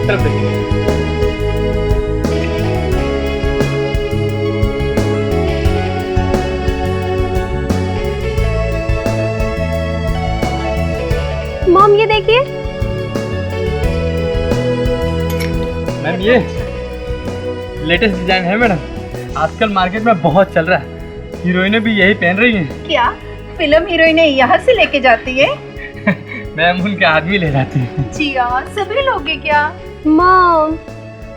तरफ देखिए। मॉम ये देखिए। मैम ये लेटेस्ट डिजाइन है मैडम, आजकल मार्केट में बहुत चल रहा है। हीरोइनें भी यही पहन रही हैं। क्या फिल्म हीरोइनें यहाँ से लेके जाती है? मैम उनके आदमी ले जाती है। जी हाँ, सभी लोग हैं क्या? मॉम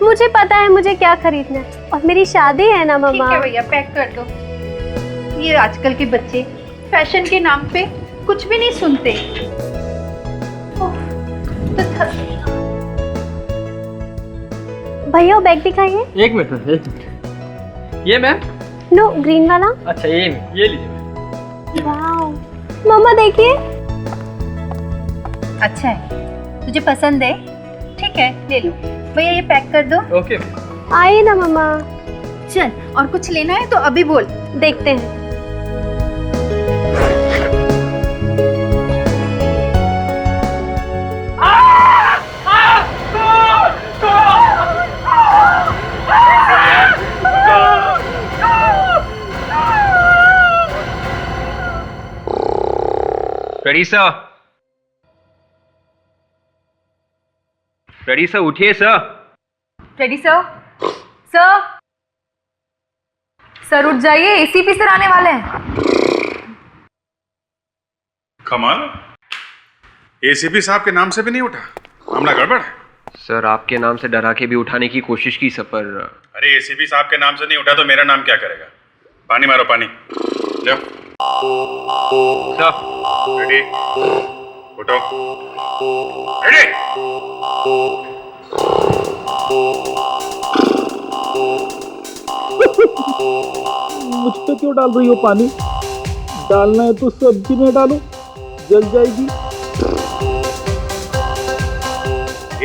मुझे पता है मुझे क्या खरीदना है और मेरी शादी है ना ठीक मम्मा। है भैया, पैक कर दो। ये आजकल के बच्चे फैशन के नाम पे कुछ भी नहीं सुनते। ओह, तो भैया वो बैग दिखाइए। एक मिनट एक मिनट। ये मैम? नो ग्रीन वाला। अच्छा ये लीजिए मैम। वाओ मम्मा देखिए। अच्छा है, तुझे पसंद है? ठीक है ले लो। भैया ये पैक कर दो। ओके। आइए ना मम्मा। चल, और कुछ लेना है तो अभी बोल। देखते हैं। रेडी सर उठिए sir. Ready sir. Sir sir उठ जाइए, एसीपी सर आने वाले हैं। कमाल, एसीपी साहब के नाम से भी नहीं उठा, मामला गड़बड़ है। सर आपके नाम से डरा के भी उठाने की कोशिश की सर, पर अरे एसीपी साहब के नाम से नहीं उठा तो मेरा नाम क्या करेगा? पानी मारो पानी। जाओ सर। रेडी, उठो। रेडी। मुझ पे क्यों डाल रही हो पानी? डालना है तो सब्जी में डालो, जल जाएगी।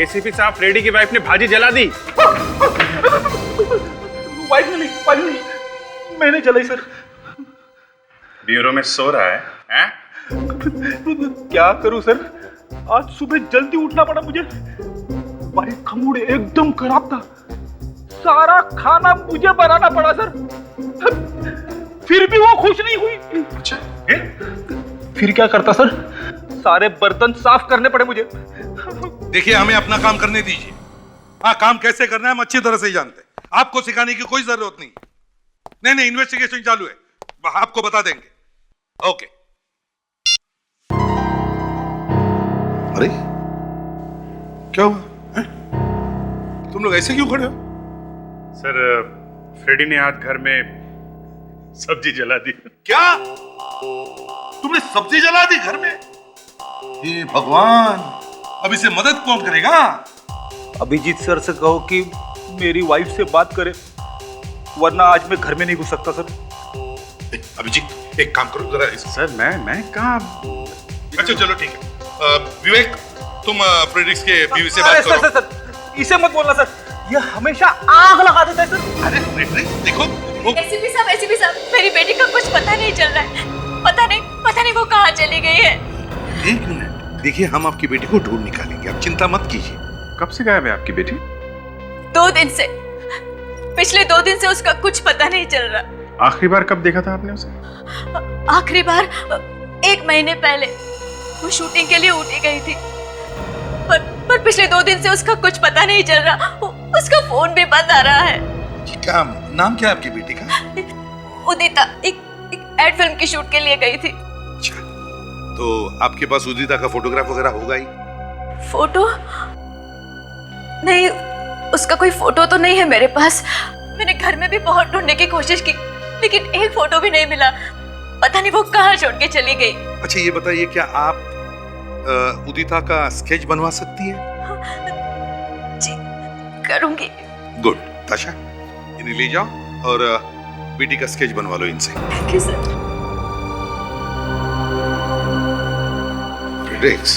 एसीपी साहब, फ्रेडी की वाइफ ने भाजी जला दी। वाइफ नहीं, मैंने जलाई सर। ब्यूरो में सो रहा है, हैं? क्या करूं सर, आज सुबह जल्दी उठना पड़ा मुझे। भाई का मूड एकदम खराब था, सारा खाना मुझे बनाना पड़ा सर। फिर भी वो खुश नहीं हुई। अच्छा, फिर क्या करता सर, सारे बर्तन साफ करने पड़े मुझे। देखिए हमें अपना काम करने दीजिए। हाँ, काम कैसे करना है हम अच्छी तरह से ही जानते हैं, आपको सिखाने की कोई जरूरत नहीं। नहीं इन्वेस्टिगेशन चालू है, आपको बता देंगे। ओके। अरे क्या हुआ है? तुम लोग ऐसे क्यों खड़े हो? सर फ्रेडी ने आज घर में सब्जी जला दी। क्या तुमने सब्जी जला दी घर में? हे भगवान, अब इसे मदद कौन करेगा? अभिजीत सर से कहो कि मेरी वाइफ से बात करे, वरना आज मैं घर में नहीं घुस सकता सर। अभिजीत एक काम करो जरा सर मैं कहाँ? अच्छा चलो ठीक है। विवेक तुम फ्रेडिक्स के बीवी से बात करो। सर इसे मत बोलना सर, ये हमेशा आग लगा देता है सर। अरे फ्रेडिक देखो एसीपी साहब, मेरी बेटी का कुछ पता नहीं चल रहा है। पता नहीं वो कहाँ चली गई है। एक मिनट, देखिए हम आपकी बेटी को ढूंढ निकालेंगे, आप चिंता मत कीजिए। कब से गायब है आपकी बेटी? 2 दिन से, पिछले 2 दिन से उसका कुछ पता नहीं चल रहा। आखिरी बार कब देखा था आपने उसे? आखिरी बार 1 महीने पहले वो शूटिंग के लिए उठी गई थी, पर पिछले 2 दिन से उसका कुछ पता नहीं चल रहा। उसका फोन भी बंद आ रहा है। क्या नाम क्या है आपकी बेटी का? उदिता एक एड फिल्म की शूट के लिए गई थी। अच्छा, तो आपके पास उदिता का फोटोग्राफ वगैरह होगा ही? फोटो नहीं, उसका कोई फोटो तो नहीं है मेरे पास। मैंने घर में भी बहुत ढूंढने की कोशिश की, लेकिन एक फोटो भी नहीं मिला। पता नहीं वो कहाँ छोड़ के चली गई। अच्छा ये बताइए, क्या आप उदिता का स्केच बनवा सकती है? जी करूंगी। गुड। ताशा इन्हें ले जाओ और बेटी का स्केच बनवा लो इनसे। Thank you sir. फ्रेडिक्स,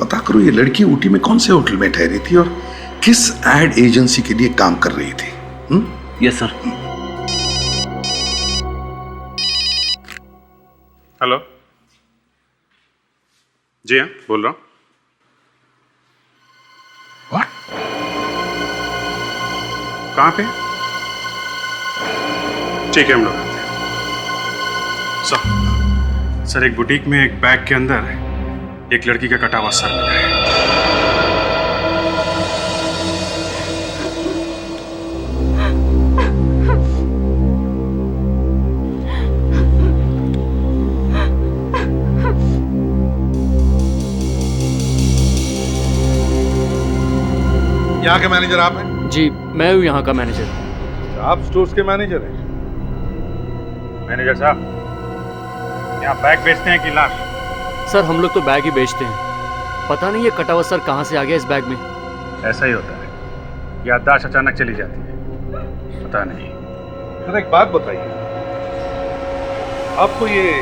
पता करो ये लड़की ऊटी में कौन से होटल में ठहरी थी और किस एड एजेंसी के लिए काम कर रही थी। Yes sir. हेलो, जी हाँ बोल रहा हूँ। कहाँ पे? ठीक है, हम लोग आते हैं। सर, एक बुटीक में एक बैग के अंदर एक लड़की का कटा हुआ सर मिला है। यहाँ के मैनेजर आप हैं? जी, मैं हूँ यहाँ का मैनेजर। आप स्टोर्स के मैनेजर हैं? मैनेजर साहब, यहाँ बैग बेचते हैं कि लाश? सर, हम लोग तो बैग ही बेचते हैं। पता नहीं ये कटा हुआ सर कहाँ से आ गया इस बैग में। ऐसा ही होता है, याददाश्त अचानक चली जाती है, पता नहीं। सर एक बात बताइए, आपको ये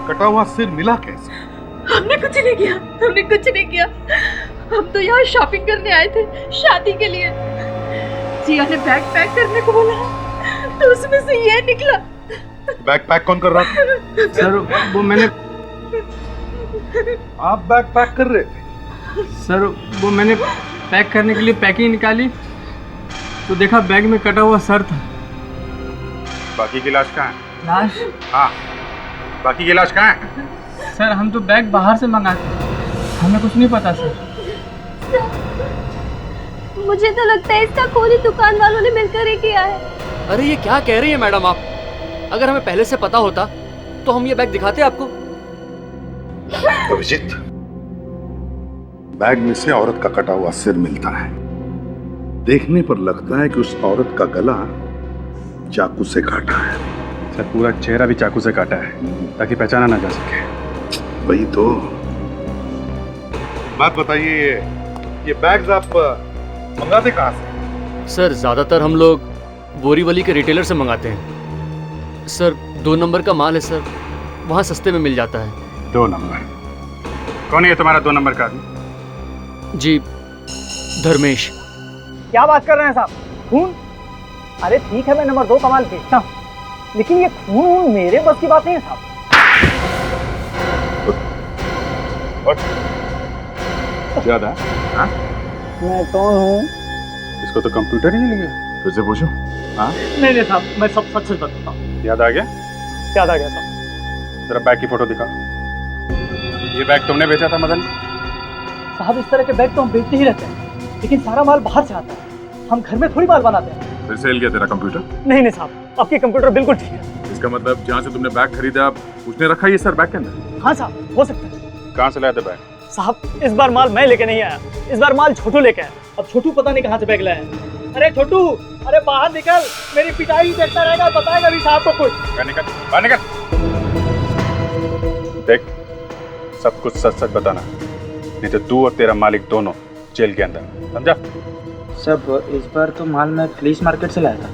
कटा हुआ सिर मिला कैसे? हमने कुछ नहीं किया, हमने कुछ नहीं किया। हम तो यहाँ शॉपिंग करने आए थे, शादी के लिए। जिया ने बैग पैक करने को बोला तो उसमें से ये निकला। बैग पैक कौन कर रहा था? सर, वो मैंने आप बैग पैक कर रहे थे? सर, वो मैंने पैक करने के लिए पैकिंग निकाली तो देखा बैग में कटा हुआ सर था। बाकी की लाश कहाँ है? लाश? हाँ, बाकी की लाश कहाँ है? सर, हम तो बैग बाहर से मंगाते, हमें कुछ नहीं पता सर। मुझे तो लगता है इसका खून ही दुकान वालों ने मिलकर ही किया है। अरे ये क्या कह रही है मैडम आप? अगर हमें पहले से पता होता तो हम ये बैग दिखाते आपको। अभिजीत, बैग में से औरत का कटा हुआ सिर मिलता है। देखने पर लगता है कि उस औरत का गला चाकू से काटा है। सर, पूरा चेहरा भी चाकू से काटा है ताकि पहचाना ना जा सके। वही तो। बात बताइए, ये बैग्स आप मंगाते कहाँ से? सर, ज्यादातर हम लोग बोरीवली के रिटेलर से मंगाते हैं। सर, 2 नंबर का माल है सर, वहाँ सस्ते में मिल जाता है। 2 नंबर? कौन है ये तुम्हारा 2 नंबर का आदमी? जी, धर्मेश। क्या बात कर रहे हैं साहब? खून? अरे ठीक है, मैं नंबर 2 का माल बेचता हूँ, लेकिन ये खून मेरे बस की बात नहीं है साहब। ज्यादा? हाँ? मैं कौन हूँ? इसको तो कंप्यूटर ही नहीं लिया। फिर से पूछो। हाँ? नहीं नहीं साहब, मैं सब सच बताता हूँ। याद आ गया? याद आ गया साहब। जरा बैग की फोटो दिखा। ये बैग तुमने बेचा था मदन? साहब, इस तरह के बैग तो हम बेचते ही रहते हैं, लेकिन सारा माल बाहर से आता है, हम घर में थोड़ी माल बनाते हैं। फिर से हिल गया तेरा कंप्यूटर? नहीं नहीं साहब, आपकी कंप्यूटर बिल्कुल ठीक है। इसका मतलब जहाँ से तुमने बैग खरीदा उसने रखा ये सर बैग के अंदर? हाँ साहब, हो सकता है। कहाँ से लाया था बैग? साहब, इस बार माल मैं लेके नहीं आया, इस बार माल छोटू लेके आया। अब छोटू पता नहीं कहाँ से बैग लाया है। अरे छोटू, अरे बाहर निकल, मेरी पिटाई देखता रहेगा, बताएगा भी साहब को कुछ। निकल बाहर निकल। देख, सब कुछ सच सच बताना, नहीं तो तू और तेरा मालिक दोनों जेल के अंदर, समझा? सब इस बार तो माल मैं पुलिस मार्केट से लाया था।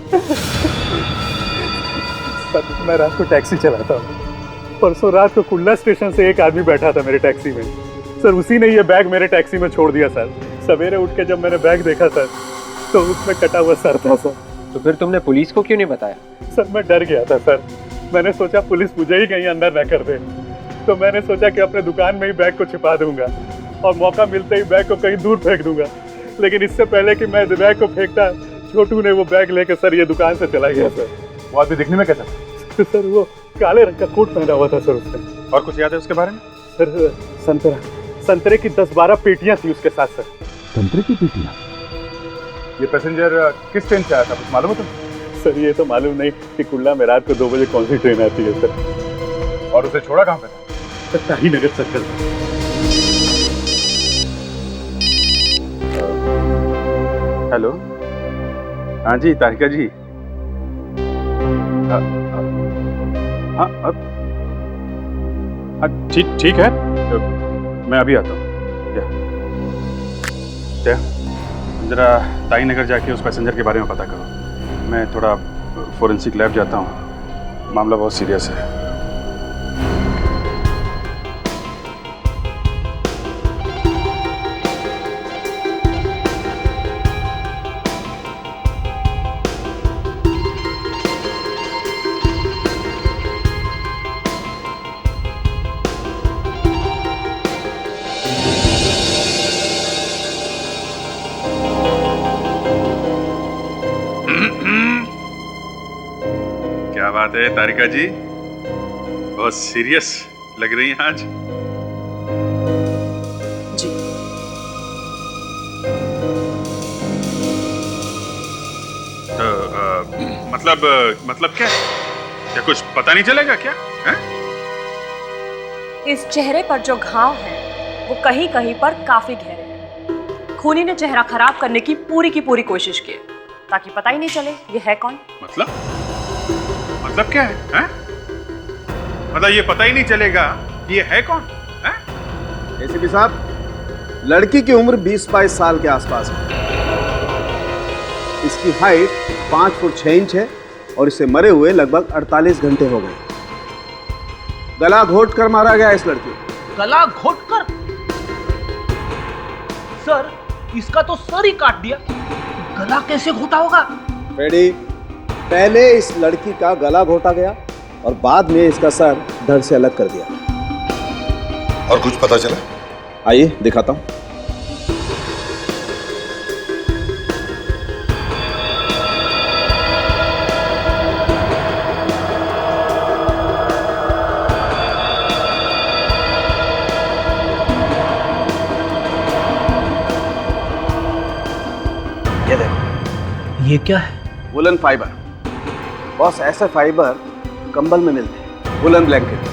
सर, मैं रात को टैक्सी चलाता हूँ। परसों रात को कुल्ला स्टेशन से एक आदमी बैठा था मेरे टैक्सी में। सर, उसी ने ये बैग मेरे टैक्सी में छोड़ दिया सर। सवेरे उठ के जब मैंने बैग देखा सर, तो उसमें कटा हुआ सर था सर। तो फिर तुमने पुलिस को क्यों नहीं बताया? सर, मैं डर गया था सर। मैंने सोचा पुलिस मुझे ही कहीं अंदर न कर दे, तो मैंने सोचा कि अपने दुकान में ही बैग को छिपा दूंगा और मौका मिलते ही बैग को कहीं दूर फेंक दूंगा। लेकिन इससे पहले कि मैं बैग को फेंकता, छोटू ने वो बैग लेकर सर ये दुकान से चला गया सर। वो आदमी दिखने में कैसा था? सर, वो काले रंग का कोट पहना हुआ था सर उसने। और कुछ याद है उसके बारे में? सर, संतरे की 10-12 पेटियां थी उसके साथ सर। संतरे की पेटियां? ये पैसेंजर किस ट्रेन से आया था, कुछ मालूम है तुम्हें? सर, ये तो मालूम नहीं कि कुल्ला में रात को 2 बजे कौन सी ट्रेन आती है सर। और उसे छोड़ा कहाँ पे था? सर, ताही नगर सर्कल। हेलो, हाँ जी तारिका जी। हाँ, ठीक है, मैं अभी आता हूँ। क्या जरा ताई नगर जाके उस पैसेंजर के बारे में पता करो। मैं थोड़ा फोरेंसिक लैब जाता हूँ, मामला बहुत सीरियस है। बात है तारिका जी, बहुत सीरियस लग रही हैं आज। जी। तो मतलब क्या कुछ पता नहीं चलेगा क्या है? इस चेहरे पर जो घाव है वो कहीं कहीं पर काफी गहरे हैं। खूनी ने चेहरा खराब करने की पूरी कोशिश की ताकि पता ही नहीं चले ये है कौन। मतलब क्या है? मतलब ये पता ही नहीं चलेगा ये है कौन? एसीपी साहब, लड़की की उम्र 20-22 साल के आसपास है। इसकी हाइट 5 फुट 6 इंच है और इसे मरे हुए लगभग 48 घंटे हो गए। गला घोट कर मारा गया इस लड़की को। गला घोटकर? सर, इसका तो सर ही काट दिया, गला कैसे घोटा होगा? रेडी, पहले इस लड़की का गला घोटा गया और बाद में इसका सर धड़ से अलग कर दिया। और कुछ पता चला? आइए दिखाता हूं। ये देखो, ये क्या है? Woollen fibre. बॉस, ऐसे फाइबर कंबल में मिलते हैं, वुलन ब्लैंकेट।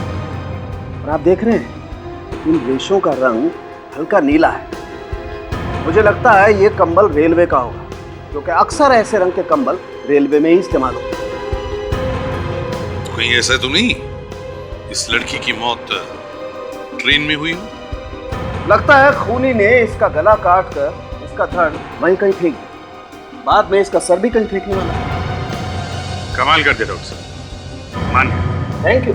और आप देख रहे हैं इन रेशों का रंग हल्का नीला है। मुझे लगता है ये कंबल रेलवे का होगा, क्योंकि अक्सर ऐसे रंग के कंबल रेलवे में ही इस्तेमाल होते हैं। कोई ऐसा तो नहीं इस लड़की की मौत ट्रेन में हुई हो? लगता है खूनी ने इसका गला काट कर इसका धड़ वहीं कहीं फेंक दिया, बाद में इसका सर भी कहीं फेंकने वाला। कमाल कर दिया डॉक्टर साहब, मान गया। Thank you.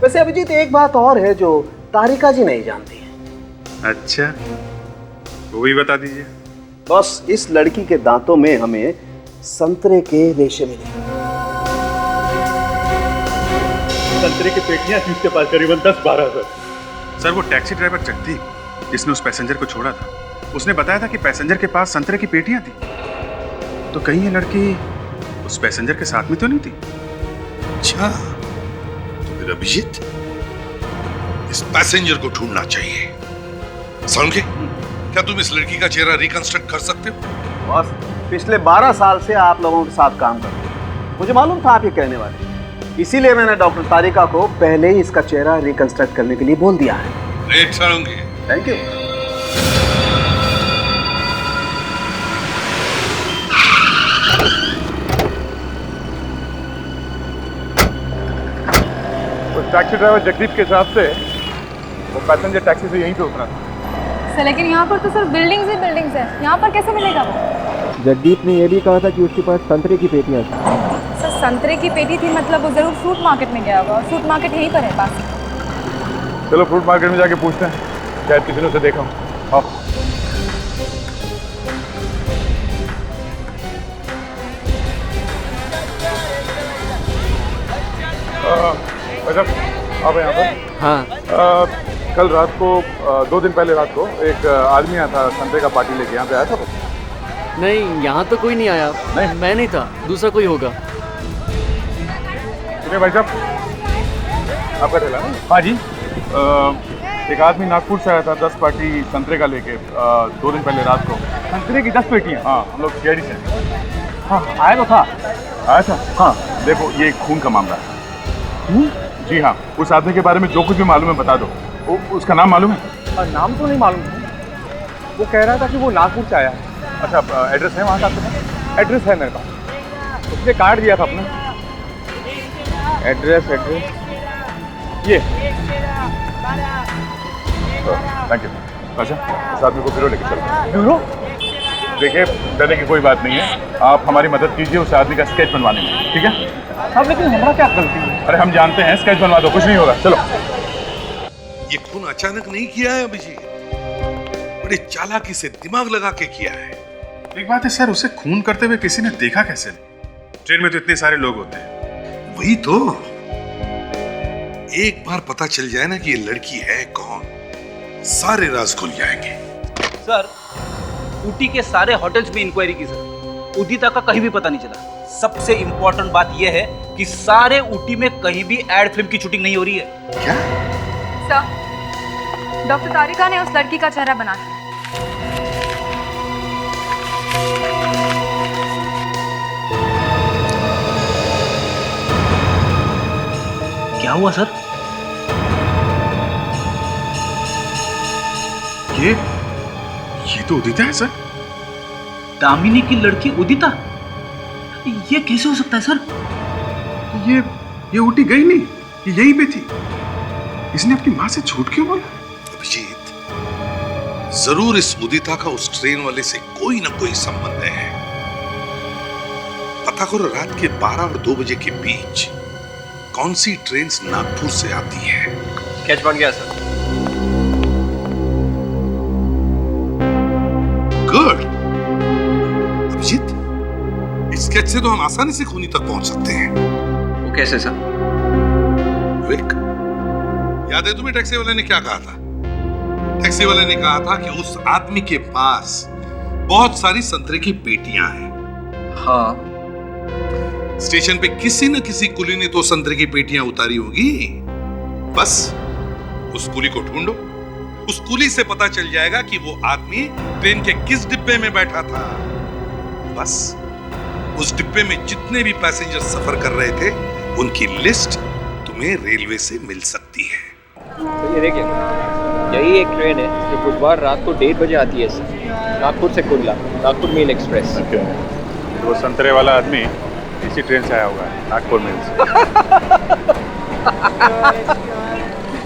वैसे अभिजीत, एक बात और है जो तारिका जी नहीं जानती है। अच्छा, वो भी बता दीजिए। बस, इस लड़की के दांतों में हमें संतरे के रेशे मिले। संतरे की पेटियां थी उसके पास, करीबन 10-12 सर। वो टैक्सी ड्राइवर जगदीप जिसने उस पैसेंजर को छोड़ा था, उसने बताया था कि पैसेंजर के पास संतरे की पेटियां थी। तो कहीं ये लड़की उस पैसेंजर के साथ में तो नहीं थी? अच्छा, तो फिर अभिजीत, इस पैसेंजर को ढूंढना चाहिए। समझे? क्या तुम इस लड़की का चेहरा रिकंस्ट्रक्ट कर सकते हो? बॉस, पिछले 12 साल से आप लोगों के साथ काम कर रहे हैं। मुझे मालूम था आप ये कहने वाले, इसीलिए मैंने डॉक्टर तारिका को पहले ही इसका चेहरा रिकंस्ट्रक्ट करने के लिए बोल दिया है। Thank you. Taxi driver Jagdeep के हिसाब से वो पैसेंजर टैक्सी से यहीं पे उतरा था। सर, लेकिन यहाँ पर तो सिर्फ बिल्डिंग्स ही बिल्डिंग्स है, यहाँ पर कैसे मिलेगा वो? जगदीप ने यह भी कहा था कि उसके पास संतरे की पेटियां थी। सर, संतरे की पेटी थी मतलब वो जरूर फ्रूट मार्केट में गया होगा। फ्रूट मार्केट यहीं पर है पास। चलो फ्रूट मार्केट में जाके पूछते हैं, शायद किसी ने उसे देखा हो। आओ। अब यहाँ पर हाँ, कल रात को 2 दिन पहले रात को एक आदमी आया था संतरे का पार्टी लेके, यहाँ पे आया था। नहीं, यहाँ तो कोई नहीं आया। नहीं? मैं नहीं था, दूसरा कोई होगा। भाई साहब, आपका ठेला ना? हाँ जी। एक आदमी नागपुर से आया था 10 पार्टी संतरे का लेके 2 दिन पहले रात को। संतरे की 10 पेटियाँ? हाँ, हम लोग सीआईडी से। हाँ, आया तो था। आया था? हाँ। देखो, ये खून का मामला है। जी हाँ, उस आदमी के बारे में जो कुछ भी मालूम है बता दो। उसका नाम मालूम है? नाम तो नहीं मालूम। वो कह रहा था कि वो नागपुर से आया है। अच्छा, एड्रेस है वहाँ का आपके पास? एड्रेस है मेरे पास, उसने कार्ड दिया था अपना। एड्रेस ये। Thank you. अच्छा, इस आदमी को ब्यूरो लेके चलते। ब्यूरो? देखिए, डरने की कोई बात नहीं है। आप हमारी मदद कीजिए उस आदमी का स्केच बनवाने में, ठीक है? अब लेकिन हमारा क्या गलती है? अरे हम जानते हैं, स्केच बनवा दो, कुछ नहीं होगा। चलो। ये खून अचानक नहीं किया है अभिजीत, बड़ी चालाकी से दिमाग लगा के किया है। एक बात है सर, उसे खून करते हुए किसी ने देखा कैसे? ट्रेन में तो इतने सारे लोग होते हैं। वही तो, एक बार पता चल जाए ना कि ये लड़की है कौन, सारे राज खुल जाएंगे। सर, ऊटी के सारे होटल्स में इंक्वायरी की सर, उदिता का कहीं भी पता नहीं चला। सबसे इम्पोर्टेंट बात यह है कि सारे ऊटी में कहीं भी एड फिल्म की शूटिंग नहीं हो रही है। क्या? सर, डॉक्टर तारिका ने उस लड़की का चेहरा बना दिया। क्या हुआ सर? ये तो उदिता है सर। दामिनी की लड़की उदिता? ये कैसे हो सकता है सर? ये ऊटी गई नहीं, ये यहीं पे थी। इसने अपनी माँ से झूठ क्यों बोला? अभिजीत, जरूर इस उदिता का उस ट्रेन वाले से कोई ना कोई संबंध है। पता करो रात के 12 और 2 बजे के बीच कौन सी ट्रेन नागपुर से आती है। स्केच बन गया सर। गुड अभिजीत, इस स्केच से तो हम आसानी से खूनी तक पहुंच सकते हैं। वो कैसे सर? विक, याद है तुम्हें टैक्सी वाले ने क्या कहा था? टैक्सी वाले ने कहा था कि उस आदमी के पास बहुत सारी संतरे की पेटियां हैं। हाँ। स्टेशन पे किसी न किसी कुली ने तो संतरे की पेटियां उतारी होगी। बस उस कुली को ढूंढो, उस कुली से पता चल जाएगा कि वो आदमी ट्रेन के किस डिब्बे में बैठा था। बस उस डिब्बे में जितने भी पैसेंजर सफर कर रहे थे उनकी लिस्ट तुम्हें रेलवे से मिल सकती है। तो ये देखिए, यही एक ट्रेन है जो बुधवार रात को 1:30 बजे आती है सर, नागपुर से कुल्ला, नागपुर मेल एक्सप्रेस। वो संतरे वाला आदमी इसी ट्रेन से आया होगा, नागपुर मेल से।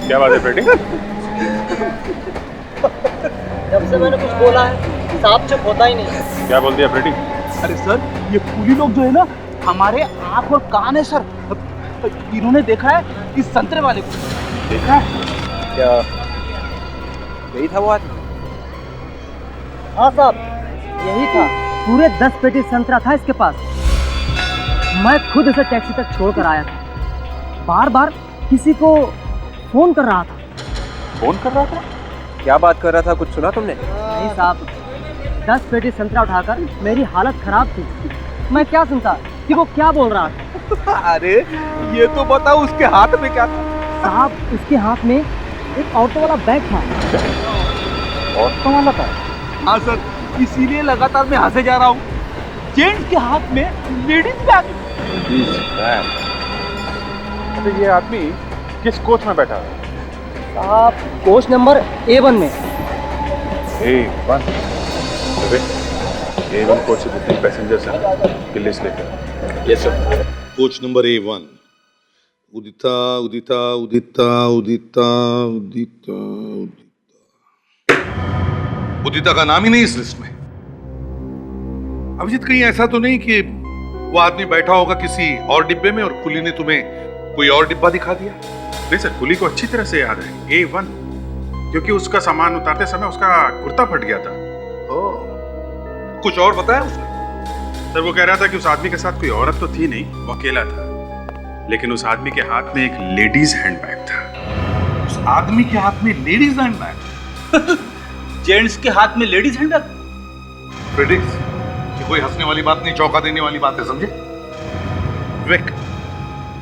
क्या बात है फ्रेडी? जब से मैंने कुछ बोला है साहब चुप होता ही नहीं। क्या बोल दिया फ्रेडी? अरे सर, ये कुली लोग जो है ना, हमारे आंख और कान है सर। इन्होंने देखा है इस संतरे वाले को। देखा है? क्या यही था वो आदमी? हाँ साहब, यही था। पूरे 10 पेटी संतरा था इसके पास। मैं खुद इसे टैक्सी तक छोड़ कर आया था। बार बार किसी को फोन कर रहा था। फोन कर रहा था? क्या बात कर रहा था, कुछ सुना तुमने? नहीं साहब, 10 पेटी संतरा उठाकर मेरी हालत खराब थी। मैं क्या सुनता कि वो क्या बोल रहा था। अरे ये तो बताओ उसके हाथ में क्या था? साहब, उसके हाथ में एक ऑटो वाला बैग था। ऑटो वाला था? हाँ सर, इसीलिए लगातार मैं हंसे जा रहा हूँ। जेंट्स के हाथ में लेडीज बैग। अच्छा, ये आदमी किस कोच में बैठा है? साहब, कोच नंबर A1 में। A1? A1 कोच से जितने पैसेंजर्स हैं की लिस्ट लेकर। Yes sir. Coach number A1, उदिता उदिता उदिता उदिता उदिता उदिता उदिता का नाम ही नहीं इस लिस्ट में। अभिजीत, कहीं ऐसा तो नहीं कि वो आदमी बैठा होगा किसी और डिब्बे में और कुली ने तुम्हें कोई और डिब्बा दिखा दिया? नहीं सर, कुली को अच्छी तरह से याद है A1, क्योंकि उसका सामान उतारते समय उसका कुर्ता फट गया था। कुछ और बताया उसने? सर, वो कह रहा था कि उस आदमी के साथ कोई औरत तो थी नहीं, वो अकेला था। लेकिन उस आदमी के हाथ में एक लेडीज हैंडबैग था। उस आदमी के हाथ में लेडीज हैंडबैग? जेंट्स के हाथ में लेडीज हैंडबैग? प्रेडिक्स, ये कोई हंसने वाली बात नहीं, चौंका देने वाली बात है, समझे? विक,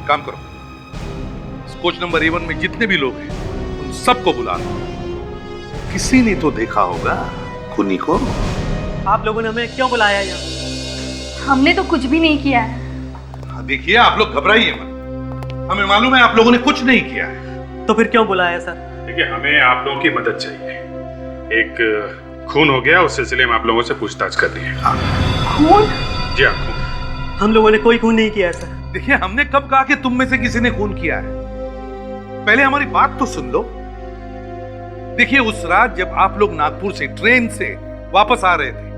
काम करो, कोच नंबर A1 में जितने भी लोग हैं उन सबको बुला लो। किसी ने तो देखा होगा खूनी को। आप लोगों ने हमें क्यों बुलाया यहाँ? हमने तो कुछ भी नहीं किया है। देखिए, आप लोग घबराइए मत, हमें मालूम है आप लोगों ने कुछ नहीं किया है। तो फिर क्यों बुलाया सर? देखिए, हमें आप लोगों की मदद चाहिए। एक खून हो गया, उस सिलसिले में आप लोगों से पूछताछ करनी है। खून? जी हाँ, खून। हम लोगों ने कोई खून नहीं किया है सर। देखिए, हमने कब कहा कि तुम में से किसी ने खून किया है? पहले हमारी बात तो सुन लो। देखिए, उस रात जब आप लोग नागपुर से ट्रेन से वापस आ रहे थे,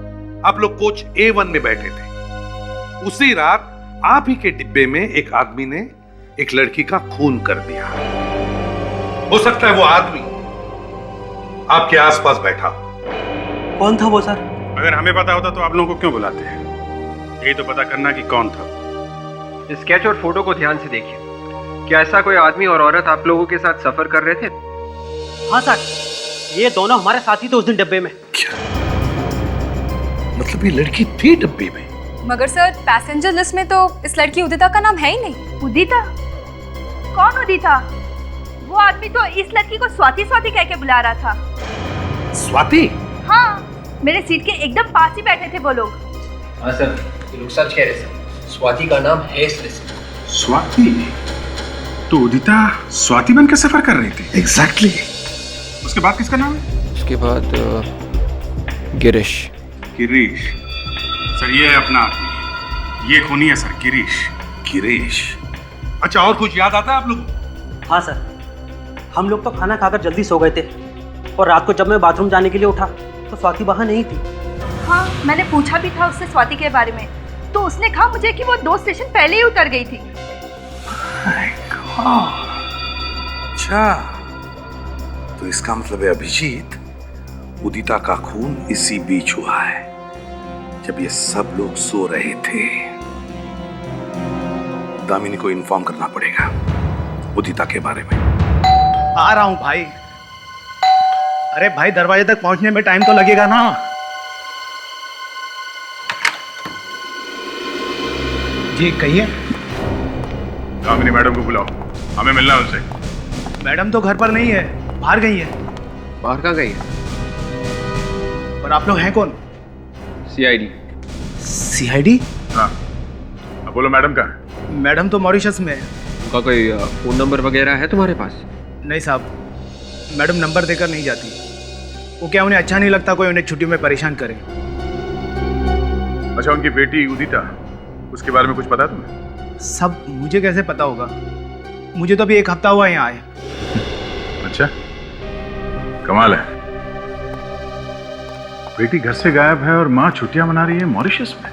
आप लोग कोच A1 में बैठे थे। उसी रात आप ही के डिब्बे में एक आदमी ने एक लड़की का खून कर दिया। हो सकता है वो आदमी आपके आसपास बैठा हो। कौन था वो सर? अगर हमें पता होता तो आप लोगों को क्यों बुलाते हैं? यही तो पता करना कि कौन था। स्केच और फोटो को ध्यान से देखिए। क्या ऐसा कोई आदमी और औरत आप लोगों के साथ सफर कर रहे थे? हाँ सर, ये दोनों हमारे साथी थे उस दिन डब्बे में। क्या मतलब ये लड़की थी डब्बे में? मगर सर पैसेंजर लिस्ट में तो इस लड़की उदिता का नाम है ही नहीं। उदिता? कौन उदिता? वो आदमी तो इस लड़की को स्वाति स्वाति कह के बुला रहा था। स्वाति? हाँ, मेरे सीट के एकदम पास ही बैठे थे वो लोग। हाँ सर, ये लोग सच कह रहे सर। स्वाति का नाम है इस लिस्ट में। स्वाति? तो उदिता स्वाति बन के सफर कर रही थी? एग्जैक्टली। उसके बाद किसका नाम है? उसके बाद गिरीश। गिरीश? सर ये है अपना आदमी, ये खूनी है सर, गिरीश। गिरीश? अच्छा, और कुछ याद आता है आप लोगों को? हाँ सर, हम लोग तो खाना खाकर जल्दी सो गए थे और रात को जब मैं बाथरूम जाने के लिए उठा तो स्वाति वहाँ नहीं थी। हाँ, मैंने पूछा भी था उससे स्वाति के बारे में, तो उसने कहा मुझे कि वो 2 स्टेशन पहले ही उतर गई थी। अच्छा, तो इसका मतलब है अभिजीत, उदिता का खून इसी बीच हुआ है, जब ये सब लोग सो रहे थे। दामिनी को इन्फॉर्म करना पड़ेगा उदिता के बारे में। आ रहा हूं भाई। अरे भाई, दरवाजे तक पहुंचने में टाइम तो लगेगा ना। जी कहिए। दामिनी मैडम को बुलाओ, हमें मिलना है उनसे। मैडम तो घर पर नहीं है, बाहर गई है। बाहर कहाँ गई है? और आप लोग हैं कौन? CID। CID? हाँ, अब बोलो मैडम कहाँ है? मैडम तो मॉरिशस में है। उनका कोई फोन नंबर वगैरह है तुम्हारे पास? नहीं साहब, मैडम नंबर देकर नहीं जाती। वो क्या, उन्हें अच्छा नहीं लगता कोई उन्हें छुट्टी में परेशान करे। अच्छा, उनकी बेटी उदिता, उसके बारे में कुछ पता है तुम्हें? सब मुझे कैसे पता होगा? मुझे तो अभी 1 हफ्ता हुआ यहाँ आए। अच्छा, कमाल है। बेटी घर से गायब है और माँ छुट्टियां मना रही है मॉरिशस में,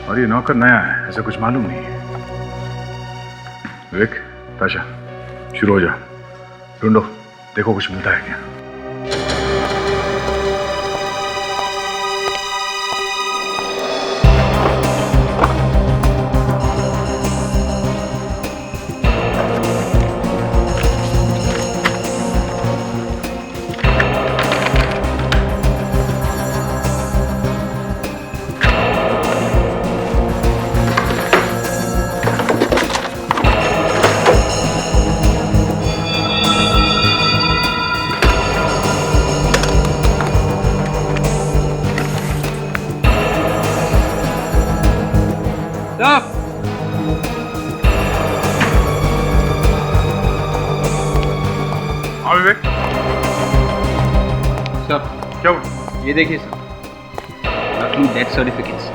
और ये नौकर नया है, ऐसा कुछ मालूम नहीं है। विवेक, ताशा, शुरू हो जाओ, ढूंढो, देखो कुछ मिलता है क्या। विवेक, सर क्या हुआ? ये देखिए सर, नकली डेथ सर्टिफिकेट्स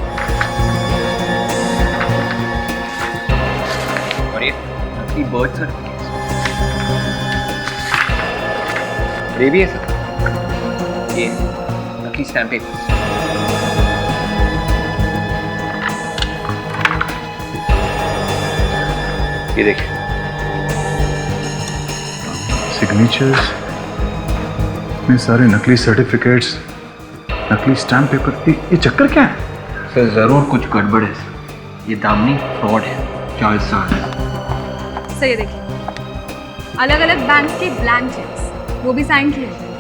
और ये नकली बर्थ सर्टिफिकेट्स। ये भी है सर, ये नकली स्टैम्प पेपर्स। ये देखिए सिग्नेचर्स, इतने सारे नकली सर्टिफिकेट्स, नकली स्टैम्प पेपर, ये चक्कर क्या है? सर जरूर कुछ गड़बड़ है सर, ये दामिनी फ्रॉड है, जालसाज है। सर ये देखिए, अलग अलग बैंक के ब्लैंक चेक्स, वो भी साइन किए थे।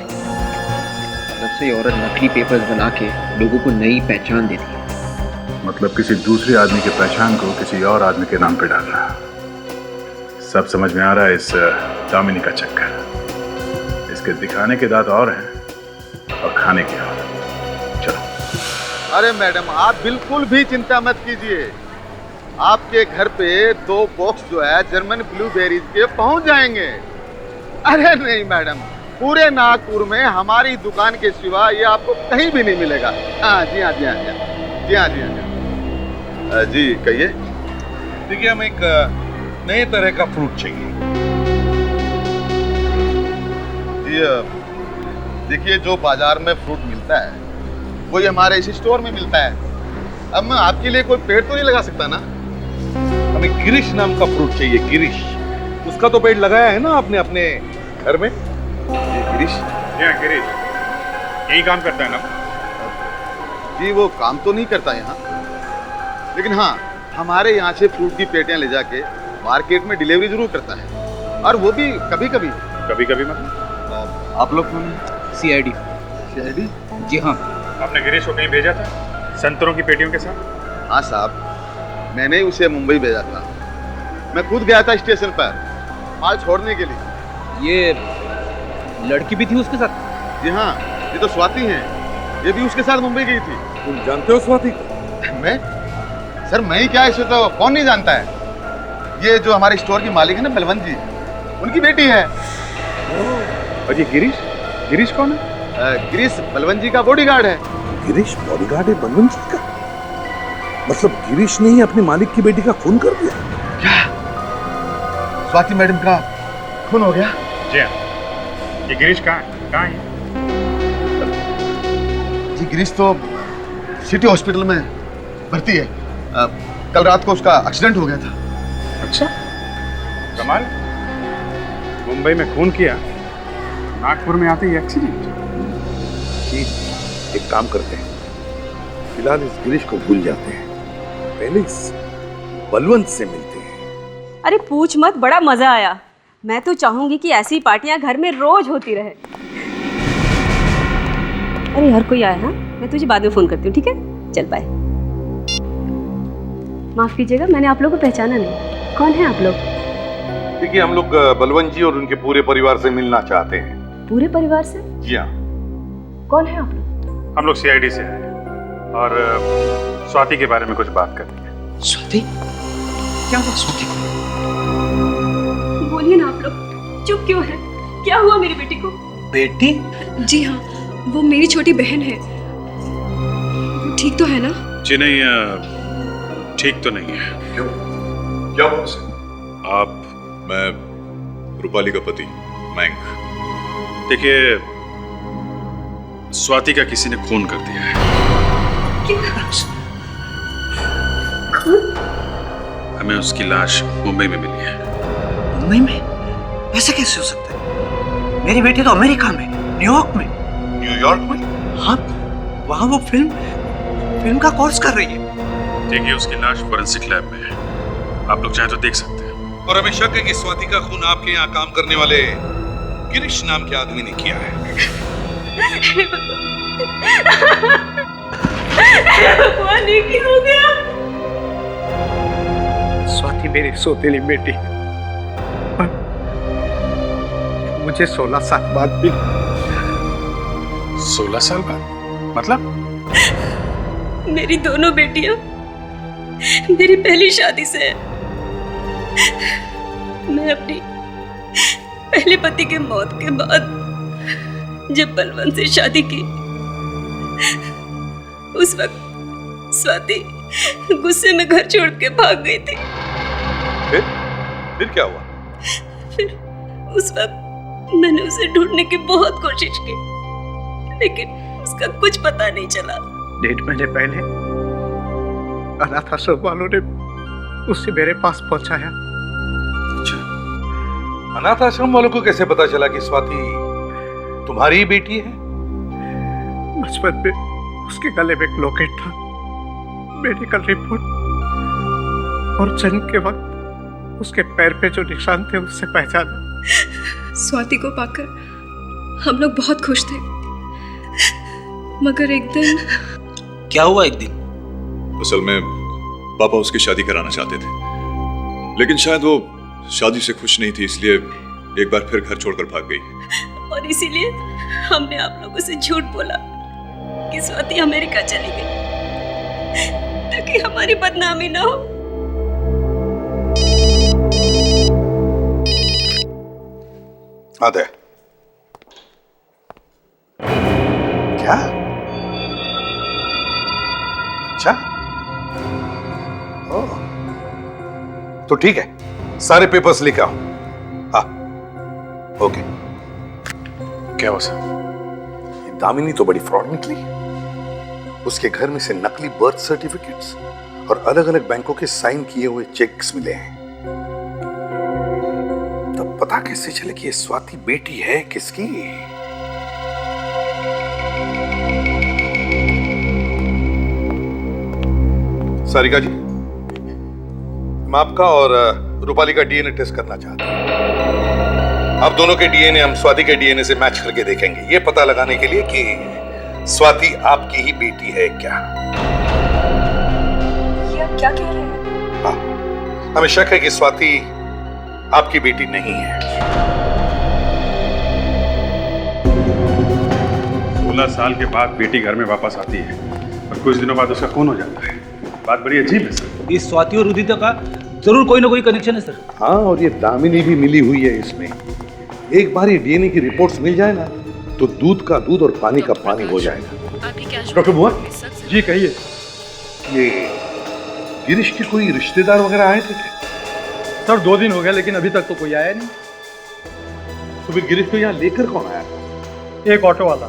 तब से ये औरत नकली पेपर्स बना के लोगों को नई पहचान देती है। मतलब किसी दूसरे आदमी की पहचान को किसी और आदमी के नाम पे डालना। सब समझ में आ रहा है इस दामिनी का चक्कर। इसके दिखाने के दांत और हैं और खाने के और। चलो। अरे मैडम, आप बिल्कुल भी चिंता मत कीजिए, आपके घर पे 2 बॉक्स जो है जर्मन ब्लूबेरीज के पहुंच जाएंगे। अरे नहीं मैडम, पूरे नागपुर में हमारी दुकान के सिवा ये आपको कहीं भी नहीं मिलेगा। हाँ जी, हाँ जी, हाँ जी, जी हाँ जी, हाँ जी, जी कहिए। देखिए, हमें एक नए तरह का फ्रूट चाहिए। जी देखिए, जो बाजार में फ्रूट मिलता है वही हमारे इस स्टोर में मिलता है। अब मैं आपके लिए कोई पेड़ तो नहीं लगा सकता ना। हमें गिरीश नाम का फ्रूट चाहिए, गिरीश। उसका तो पेड़ लगाया है ना आपने अपने घर में? गिरीश? जी गिरीश, यही काम करता है ना? जी वो काम तो नहीं करता यहाँ, लेकिन हाँ हमारे यहाँ से फ्रूट की पेटियाँ ले जाके मार्केट में डिलीवरी जरूर करता है, और वो भी कभी कभी। कभी कभी मतलब? आप लोग कौन? CID। CID? जी हाँ। आपने गिरीश को कहीं भेजा था? संतरों की पेटियों के साथ? हाँ साहब, मैंने ही उसे मुंबई भेजा था। मैं खुद गया था स्टेशन पर माल छोड़ने के लिए। ये लड़की भी थी उसके साथ? जी हाँ, ये तो स्वाति हैं। ये भी उसके साथ मुंबई गई थी। तुम जानते हो स्वाति को? मैं? सर मैं ही क्या, इसे तो कौन नहीं जानता है। ये जो हमारे स्टोर की मालिक है ना बलवंत जी, उनकी बेटी है। और ये गिरीश? गिरीश कौन है? गिरीश बलवंत जी का बॉडीगार्ड है। गिरीश बॉडीगार्ड है बलवंत जी का? मतलब गिरीश ने ही अपने मालिक की बेटी का खून कर दिया? क्या स्वाति मैडम का खून हो गया? जी हाँ। ये गिरीश कहाँ है? जी गिरीश तो सिटी हॉस्पिटल में भर्ती है। कल रात को उसका एक्सीडेंट हो गया था। अच्छा, कमाल। मुंबई में खून किया, नागपुर में आते ही एक्सीडेंट। जी, एक काम करते हैं, फिलहाल इस गिरीश को भूल जाते हैं, पहले इस बलवंत से मिलते हैं। अरे पूछ मत, बड़ा मजा आया। मैं तो चाहूंगी कि ऐसी पार्टियां घर में रोज होती रहे। अरे हर कोई आया। हाँ, मैं तुझे बाद में फोन करती हूँ, ठीक है? चल बाय। माफ कीजिएगा, मैंने आप लोगों को पहचाना नहीं। कौन है आप लोग? देखिए, हम लोग बलवंत जी और उनके पूरे परिवार से मिलना चाहते हैं। पूरे परिवार से? जी हाँ। कौन है आप लोग? हम लोग सीआईडी से आए हैं और स्वाति के बारे में कुछ बात करनी है। स्वाति? क्या हुआ स्वाति? बोलिए ना आप लोग, चुप क्यों है? क्या हुआ मेरी बेटी को? बेटी? जी हाँ, वो मेरी छोटी बहन है। वो ठीक तो है ना? जी नहीं, ठीक तो नहीं है। क्यों? क्या हुआ उसे? आप? मैं रूपाली का पति मयंक। देखिए, स्वाति का किसी ने खून कर दिया है। हमें उसकी लाश मुंबई में मिली है। मुंबई में? ऐसा कैसे हो सकता है? मेरी बेटी तो अमेरिका में, न्यूयॉर्क में। न्यूयॉर्क में? हाँ, वहाँ वो फिल्म का कोर्स कर रही है। देखिए, उसकी लाश फोरेंसिक लैब में है, आप लोग चाहे तो देख सकते हैं। और हमें शक है कि स्वाति का खून आपके यहाँ काम करने वाले गिरीश नाम के आदमी ने किया है। भगवान, ये क्या हो गया? स्वाति मेरी सौतेली बेटी, मुझे 16 साल बाद भी। 16 साल बाद? मतलब? मेरी दोनों बेटियां मेरी पहली शादी से है। मैं अपनी पहले पति के मौत के बाद जब बलवंत से शादी की, उस वक्त स्वाति गुस्से में घर छोड़ के भाग गई थी। फिर क्या हुआ? फिर उस वक्त मैंने उसे ढूंढने की बहुत कोशिश की, लेकिन उसका कुछ पता नहीं चला। 1.5 महीने पहले अनाथ आश्रम वालों ने उसे मेरे पास पहुंचाया। अच्छा, अनाथ आश्रम वालों को कैसे पता चला कि स्वाति तुम्हारी ही बेटी है? बचपन में उसके गले में एक लॉकेट था, मेडिकल रिपोर्ट और जन्म के वक्त उसके पैर पे जो निशान थे उससे पहचाना। स्वाति को पाकर हम लोग बहुत खुश थे, मगर एक दिन। क्या हुआ एक दिन? असल में पापा उसकी शादी कराना चाहते थे, लेकिन शायद वो शादी से खुश नहीं थी, इसलिए एक बार फिर घर छोड़कर भाग गई। और इसीलिए हमने आप लोगों से झूठ बोला कि स्वाति अमेरिका चली गई, ताकि हमारी बदनामी ना हो। आते क्या? अच्छा, ओह, तो ठीक है, सारे पेपर्स लेकर आओ। हाँ, ओके। क्या हुआ सर? दामिनी तो बड़ी फ्रॉड निकली। उसके घर में से नकली बर्थ सर्टिफिकेट्स और अलग अलग बैंकों के साइन किए हुए चेक्स मिले हैं। तब पता कैसे चले कि ये स्वाति बेटी है किसकी? सारिका जी, मैं आपका और रूपाली का डीएनए टेस्ट करना चाहता हूं। आप दोनों के डीएनए हम स्वाति के डीएनए से मैच करके देखेंगे, ये पता लगाने के लिए कि स्वाति आपकी ही बेटी है क्या। क्या कह रहे हैं? हाँ, हमें शक है कि स्वाति आपकी बेटी नहीं है। 16 साल के बाद बेटी घर में वापस आती है और कुछ दिनों बाद उसका खून हो जाता है। बात बड़ी अजीब है सर। इस स्वाति और उदिता का जरूर कोई ना कोई कनेक्शन है सर। हाँ, और ये दामिनी भी मिली हुई है इसमें। एक बार ये डीएनए की रिपोर्ट्स मिल जाए ना तो दूध का दूध और पानी का पानी हो जाएगा। डॉक्टर बुआ जी कहिए। ये गिरीश के कोई रिश्तेदार वगैरह आए थे? सर 2 दिन हो गए लेकिन अभी तक तो कोई आया नहीं। तो फिर गिरीश को यहाँ लेकर कौन आया? एक ऑटो वाला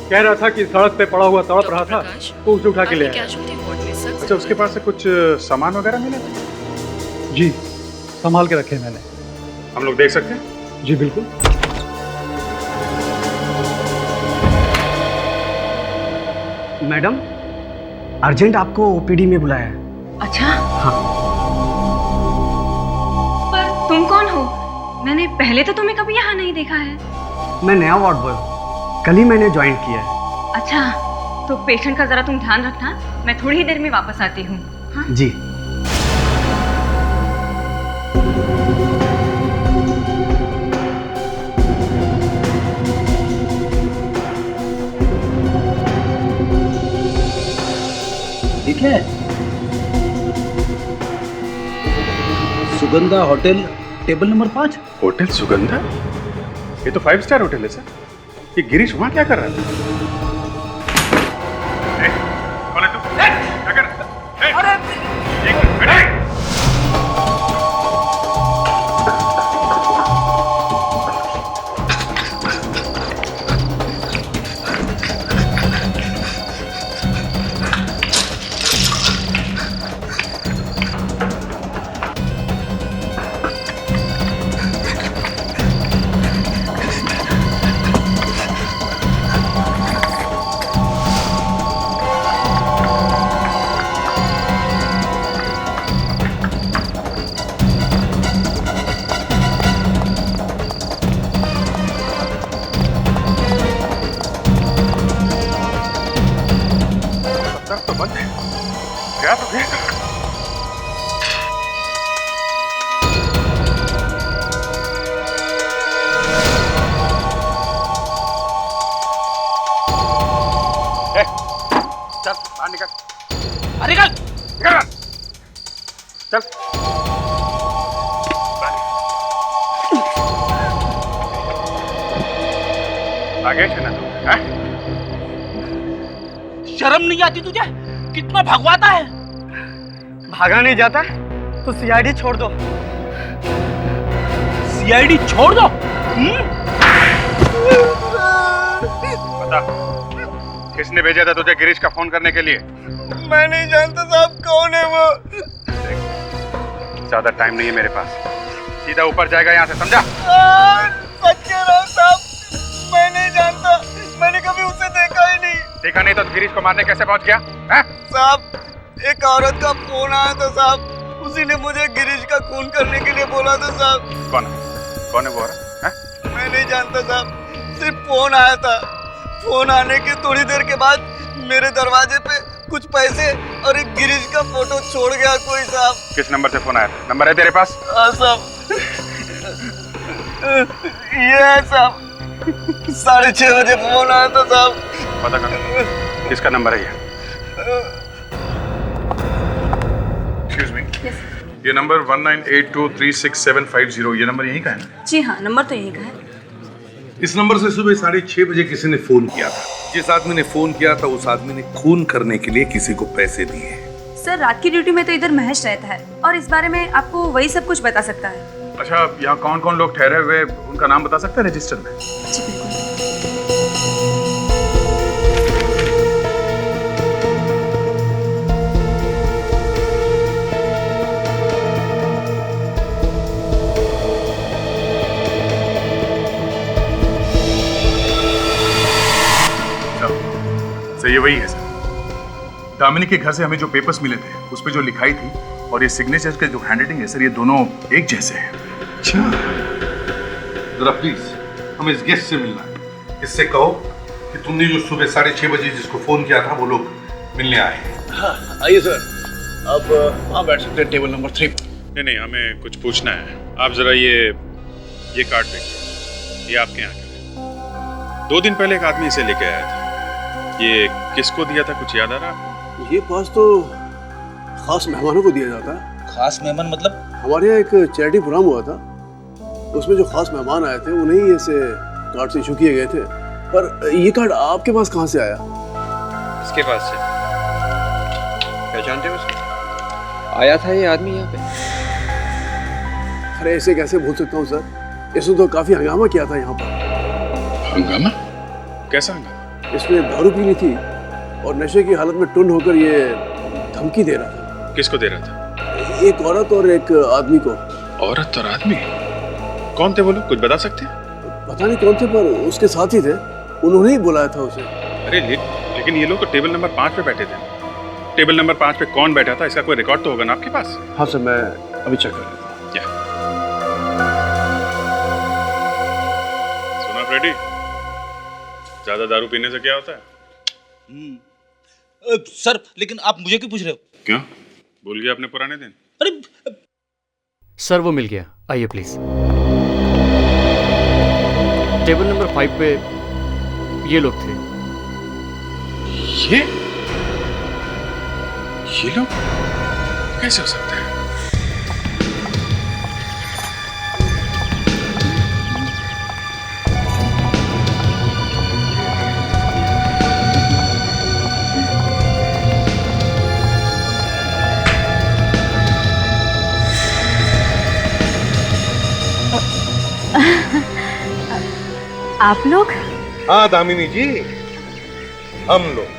कह रहा था कि सड़क पे पड़ा हुआ तड़प रहा था तो उसे उठा के ले आया। अच्छा, उसके पास से कुछ सामान वगैरह मिले थे? जी संभाल के रखे मैंने। हम लोग देख सकते हैं? जी बिल्कुल। मैडम अर्जेंट आपको ओपीडी में बुलाया है। अच्छा, हाँ। पर तुम कौन हो? मैंने पहले तो तुम्हें कभी यहाँ नहीं देखा है। मैं नया वार्ड बॉय हूँ, कल ही मैंने ज्वाइन किया है। अच्छा, तो पेशेंट का जरा तुम ध्यान रखना, मैं थोड़ी ही देर में वापस आती हूँ। हाँ? जी। ठीक है। Sugandha hotel, table number 5। Hotel Sugandha? ये तो 5 स्टार होटल है सर। ये गिरीश वहां क्या कर रहा था? कौन है तू? क्या कर रहा है? अरे एक मिनट। तो बंद है। गया तो गया। चल बाहर निकल। अरे निकल। निकल। चल। आगे चलना तू, हैं? शर्म नहीं आती तुझे? कितना भगवाता है। भागा नहीं जाता तो सीआईडी छोड़ दो। सीआईडी छोड़ दो? बता, किसने भेजा था तुझे गिरीश का फोन करने के लिए? मैं नहीं जानता साहब कौन है वो। ज्यादा टाइम नहीं है मेरे पास, सीधा ऊपर जाएगा यहाँ से, समझा? सच कह रहा हूं साहब, मैं नहीं जानता, मैंने कभी उसे देखा ही नहीं। देखा नहीं तो गिरीश को मारने कैसे पहुंच गया? हैं? साहब एक औरत का फोन आया था साहब, उसी ने मुझे गिरीश का खून करने के लिए बोला था साहब। कौन है वो औरत? हैं? मैं नहीं जानता साहब, सिर्फ फोन आया था। फोन आने के थोड़ी देर के बाद मेरे दरवाजे पे कुछ पैसे और एक गिरीश का फोटो छोड़ गया कोई साहब। किस नंबर से फोन आया था? नंबर है तेरे पास? हाँ साहब, ये है साहब, 6:30 बजे फोन आया था साहब। पता कर किसका नंबर है ये? एक्सक्यूज मी, ये नंबर 1982367750, ये नंबर यहीं का है ना? जी हाँ, नंबर तो यही का है। इस नंबर से सुबह 6:30 बजे किसी ने फोन किया था। जिस आदमी ने फोन किया था उस आदमी ने खून करने के लिए किसी को पैसे दिए। सर रात की ड्यूटी में तो इधर महेश रहता है और इस बारे में आपको वही सब कुछ बता सकता है। अच्छा, यहाँ कौन कौन लोग ठहरे हुए उनका नाम बता सकते हैं रजिस्टर में? जी बिल्कुल। सर ये वही है सर। दामिनी के घर से हमें जो पेपर्स मिले थे उस पे जो लिखाई थी और ये सिग्नेचर के जो हैंडराइटिंग है सर, ये दोनों एक जैसे हैं। अच्छा, जरा प्लीज हमें इस गेस्ट से मिलना है। इससे कहो कि तुमने जो सुबह 6:30 बजे जिसको फोन किया था वो लोग मिलने आए हैं। हाँ, आइए सर। अब वहाँ बैठ सकते हैं, टेबल नंबर 3। नहीं, हमें कुछ पूछना है। आप जरा ये कार्ड देखिए, ये आपके यहाँ का। 2 दिन पहले एक आदमी इसे लेके आया था। ये किसको दिया था, कुछ याद आ रहा है आपको? ये पास तो खास मेहमानों को दिया जाता है। खास मेहमान मतलब? हमारे यहाँ एक चैरिटी प्रोग्राम हुआ था, उसमें जो खास मेहमान आए थे उन्हें ऐसे कार्ड से इशू किए गए थे। पर ये कार्ड आपके पास कहाँ से आया? इसके पास से। पहचानते हो उसको? आया था ये आदमी यहाँ पे। अरे ऐसे कैसे भूल सकता हूँ सर, इसने तो काफी हंगामा किया था यहाँ पर। हंगामा? कैसा हंगामा? इसने दारू पी ली थी और नशे की हालत में टुंड होकर ये धमकी दे रहा था। किसको दे रहा था? एक औरत और एक आदमी को। औरत और आदमी? कौन थे वो लोग, कुछ बता सकते हैं? पता नहीं कौन थे, पर उसके साथ ही थे, उन्होंने ही बुलाया था उसे। अरे लेकिन ये लोग तो टेबल नंबर 5 पे बैठे थे। टेबल नंबर 5 पे कौन बैठा था, इसका कोई रिकॉर्ड तो होगा ना आपके पास? हाँ सर, मैं अभी चेक कर लेता हूँ। सुना फ्रेडी, ज्यादा दारू पीने से क्या होता है? सर लेकिन आप मुझे क्यों पूछ रहे हो? क्यों, भूल गया अपने पुराने दिन? अरे सर वो मिल गया, आइए प्लीज। टेबल नंबर 5 पे ये लोग थे। ये लोग कैसे हो सकते हैं? आप लोग? हाँ दामिनी जी, हम लोग।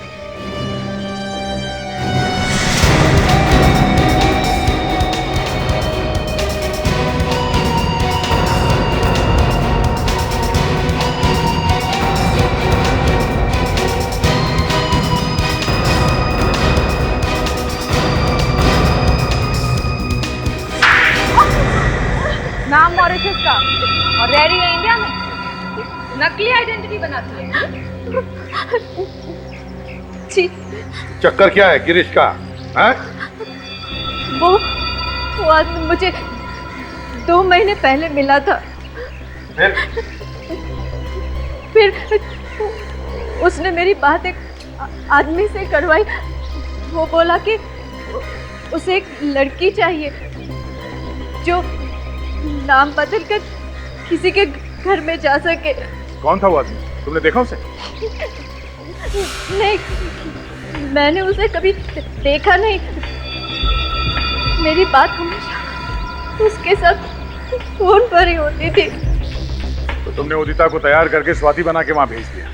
नाम मॉरिशस का और रह रही है इंडिया में, नकली आइडेंटिटी बनाती है। जी। चक्कर क्या है गिरीश का? है? वो आदमी मुझे 2 महीने पहले मिला था। फिर उसने मेरी बात एक आदमी से करवाई। वो बोला कि उसे एक लड़की चाहिए जो नाम बदल कर किसी के घर में जा सके। कौन था वो आदमी, तुमने देखा उसे? नहीं, मैंने उसे कभी देखा नहीं। मेरी बात हमेशा उसके साथ फोन पर ही होती थी। तो तुमने उदिता को तैयार करके स्वाति बना के वहां भेज दिया?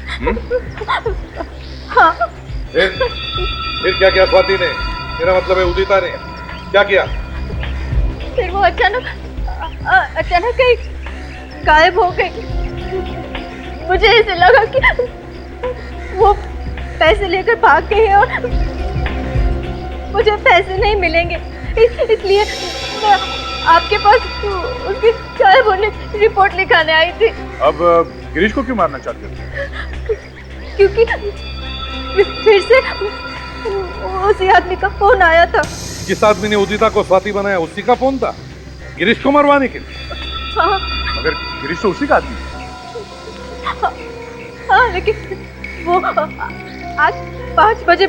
हाँ। फिर क्या किया स्वाति ने? मेरा मतलब है उदिता ने क्या किया? फिर वो अचानक कहीं गायब हो गई। मुझे ऐसे लगा कि वो पैसे लेकर भाग गई है और मुझे पैसे नहीं मिलेंगे, इसलिए मैं आपके पास उसकी गायब होने की रिपोर्ट लिखाने आई थी। अब गिरीश को क्यों मारना चाहते हो? क्योंकि फिर से उसी आदमी का फोन आया था। जिस आदमी ने उदिता को स्वाति बनाया उसी का फोन था गिरीश को मरवाने के लिए? हाँ। मगर गिरीश तो उसी का आदमी है। हाँ, लेकिन वो आज 5 बजे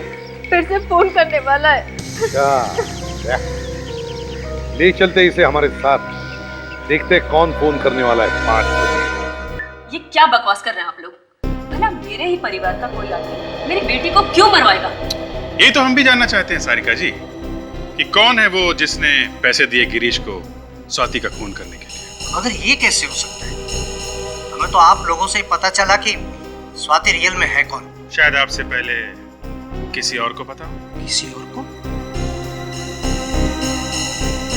फिर से फोन करने वाला है। ले चलते इसे हमारे साथ, देखते कौन फोन करने वाला है 5 बजे। ये क्या बकवास कर रहे हैं आप लोग? भला मेरे ही परिवार का कोई आदमी मेरी बेटी को क्यों मरवाएगा? ये तो हम भी जानना चाहते हैं सारिका जी कि कौन है वो जिसने पैसे दिए गिरीश को स्वाति का खून करने के लिए। मगर ये कैसे हो सकता है? हमें तो आप लोगों से ही पता चला कि स्वाति रियल में है कौन। शायद आपसे पहले किसी और को पता हो। किसी और को?